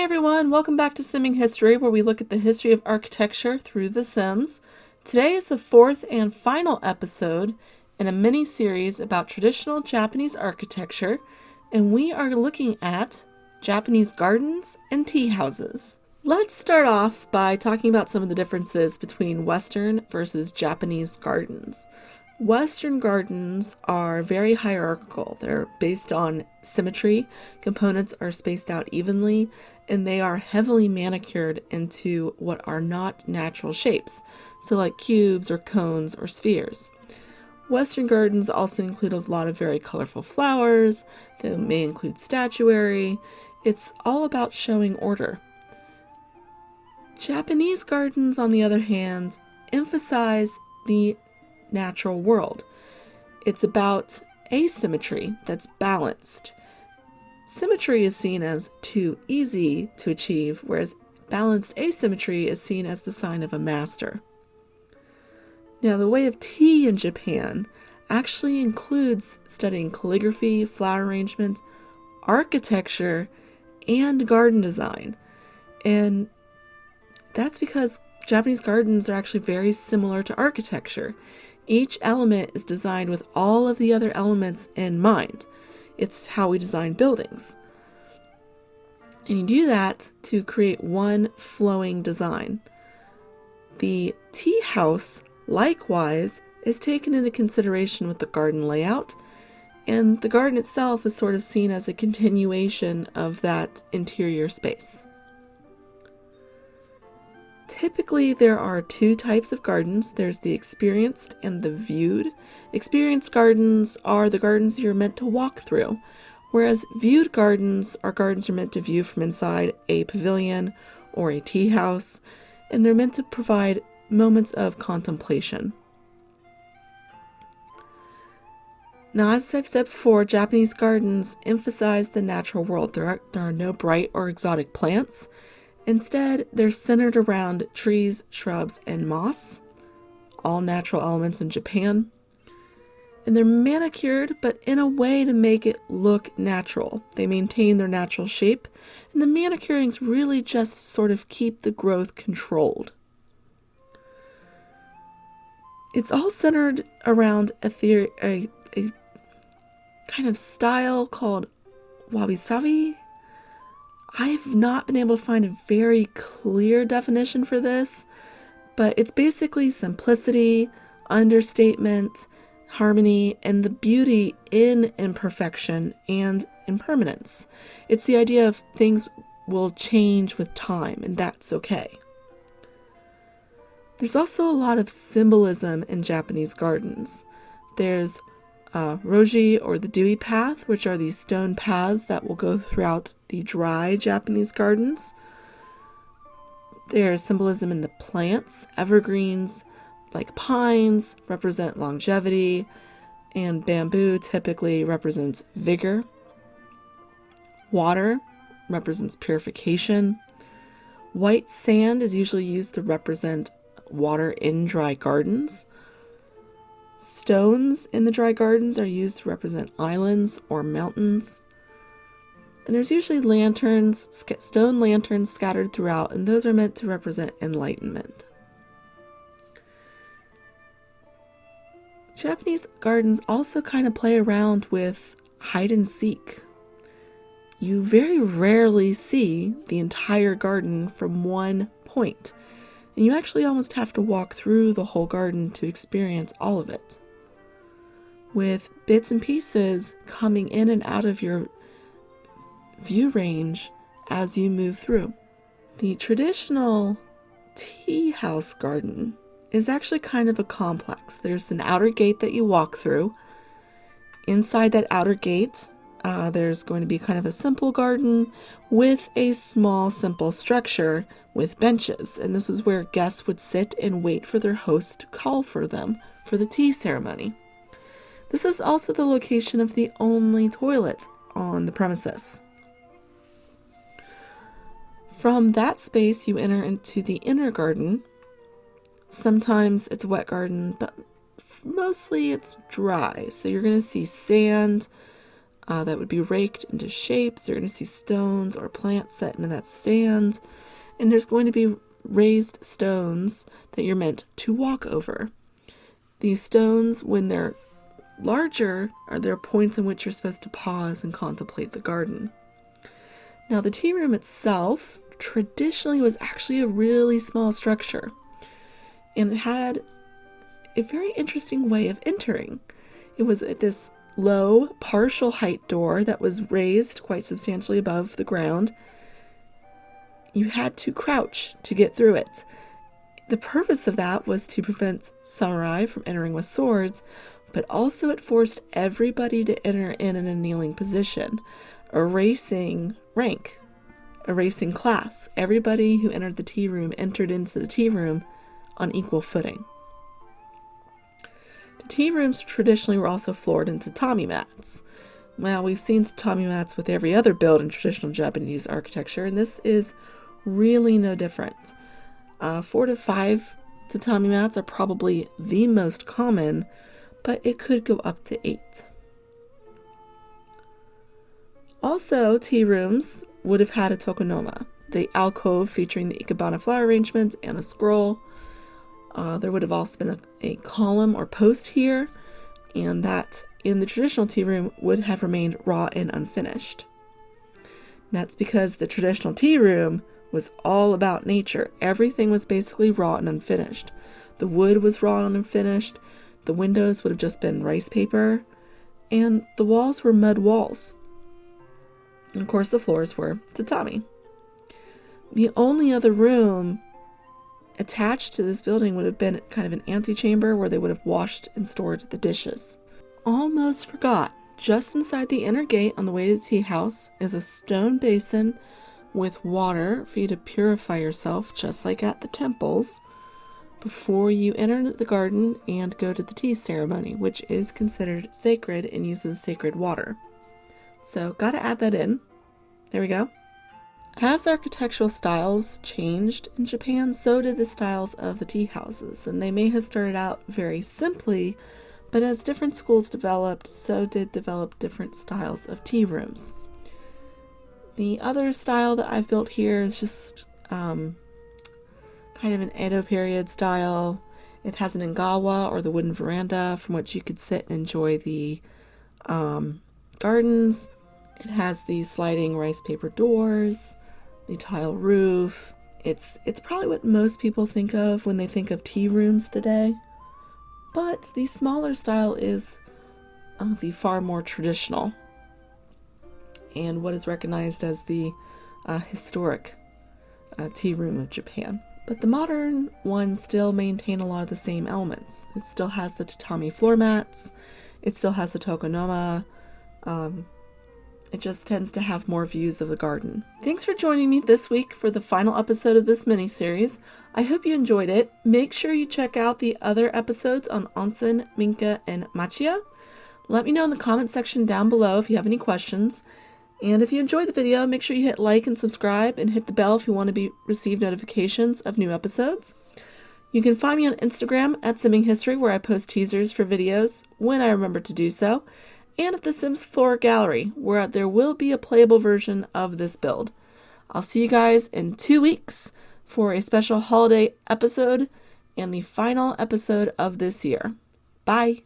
everyone, welcome back to Simming History, where we look at the history of architecture through The Sims. Today is the fourth and final episode in a mini-series about traditional Japanese architecture, and we are looking at Japanese gardens and tea houses. Let's start off by talking about some of the differences between Western versus Japanese gardens. Western gardens are very hierarchical. They're based on symmetry. Components are spaced out evenly, and they are heavily manicured into what are not natural shapes, so like cubes or cones or spheres. Western gardens also include a lot of very colorful flowers. They may include statuary. It's all about showing order. Japanese gardens, on the other hand, emphasize the natural world. It's about asymmetry that's balanced. Symmetry is seen as too easy to achieve, whereas balanced asymmetry is seen as the sign of a master. Now, the way of tea in Japan actually includes studying calligraphy, flower arrangement, architecture, and garden design. And that's because Japanese gardens are actually very similar to architecture. Each element is designed with all of the other elements in mind. It's how we design buildings. And you do that to create one flowing design. The tea house, likewise, is taken into consideration with the garden layout, and the garden itself is sort of seen as a continuation of that interior space. Typically, there are two types of gardens. There's the experienced and the viewed. Experienced gardens are the gardens you're meant to walk through, whereas viewed gardens are gardens you're meant to view from inside a pavilion or a tea house, and they're meant to provide moments of contemplation. Now, as I've said before, Japanese gardens emphasize the natural world. There are no bright or exotic plants. Instead, they're centered around trees, shrubs, and moss, all natural elements in Japan. And they're manicured, but in a way to make it look natural. They maintain their natural shape, and the manicurings really just sort of keep the growth controlled. It's all centered around a kind of style called Wabi Sabi. I've not been able to find a very clear definition for this, but it's basically simplicity, understatement, harmony, and the beauty in imperfection and impermanence. It's the idea of things will change with time, and that's okay. There's also a lot of symbolism in Japanese gardens. There's Roji, or the dewy path, which are these stone paths that will go throughout the dry Japanese gardens. There's symbolism in the plants. Evergreens, like pines, represent longevity, and bamboo typically represents vigor. Water represents purification. White sand is usually used to represent water in dry gardens. Stones in the dry gardens are used to represent islands or mountains. And there's usually lanterns, stone lanterns scattered throughout, and those are meant to represent enlightenment. Japanese gardens also kind of play around with hide and seek. You very rarely see the entire garden from one point. And you actually almost have to walk through the whole garden to experience all of it, with bits and pieces coming in and out of your view range as you move through. The traditional tea house garden is actually kind of a complex. There's an outer gate that you walk through. Inside that outer gate, there's going to be kind of a simple garden with a small, simple structure with benches. And this is where guests would sit and wait for their host to call for them for the tea ceremony. This is also the location of the only toilet on the premises. From that space, you enter into the inner garden. Sometimes it's a wet garden, but mostly it's dry. So you're going to see sand, that would be raked into shapes. You're going to see stones or plants set into that sand. And there's going to be raised stones that you're meant to walk over. These stones, when they're larger, are there points in which you're supposed to pause and contemplate the garden. Now, the tea room itself traditionally was actually a really small structure, and it had a very interesting way of entering. It was at this low, partial height door that was raised quite substantially above the ground. You had to crouch to get through it. The purpose of that was to prevent samurai from entering with swords, but also it forced everybody to enter in a kneeling position, erasing rank, erasing class. Everybody who entered the tea room entered into the tea room on equal footing. The tea rooms traditionally were also floored in tatami mats. Well, we've seen tatami mats with every other build in traditional Japanese architecture, and this is really no different. 4 to 5 tatami mats are probably the most common, but it could go up to 8. Also, tea rooms would have had a tokonoma, the alcove featuring the ikebana flower arrangement and a scroll. There would have also been a column or post here, and that in the traditional tea room would have remained raw and unfinished. That's because the traditional tea room was all about nature. Everything was basically raw and unfinished. The wood was raw and unfinished. The windows would have just been rice paper, and the walls were mud walls. And of course, the floors were tatami. The only other room attached to this building would have been kind of an antechamber where they would have washed and stored the dishes. Almost forgot, just inside the inner gate on the way to the tea house is a stone basin with water for you to purify yourself, just like at the temples, before you enter the garden and go to the tea ceremony, which is considered sacred and uses sacred water. So, gotta add that in. There we go. As architectural styles changed in Japan, so did the styles of the tea houses, and they may have started out very simply, but as different schools developed, so did develop different styles of tea rooms. The other style that I've built here is just kind of an Edo period style. It has an Engawa, or the wooden veranda, from which you could sit and enjoy the gardens. It has these sliding rice paper doors, the tile roof. It's probably what most people think of when they think of tea rooms today. But the smaller style is the far more traditional, and what is recognized as the historic tea room of Japan. But the modern ones still maintain a lot of the same elements. It still has the tatami floor mats. It still has the tokonoma. It just tends to have more views of the garden. Thanks for joining me this week for the final episode of this mini-series. I hope you enjoyed it. Make sure you check out the other episodes on onsen, minka, and machiya. Let me know in the comment section down below if you have any questions. And if you enjoyed the video, make sure you hit like and subscribe and hit the bell if you want to receive notifications of new episodes. You can find me on Instagram at Simming History, where I post teasers for videos when I remember to do so, and at the Sims 4 Gallery, where there will be a playable version of this build. I'll see you guys in 2 weeks for a special holiday episode and the final episode of this year. Bye!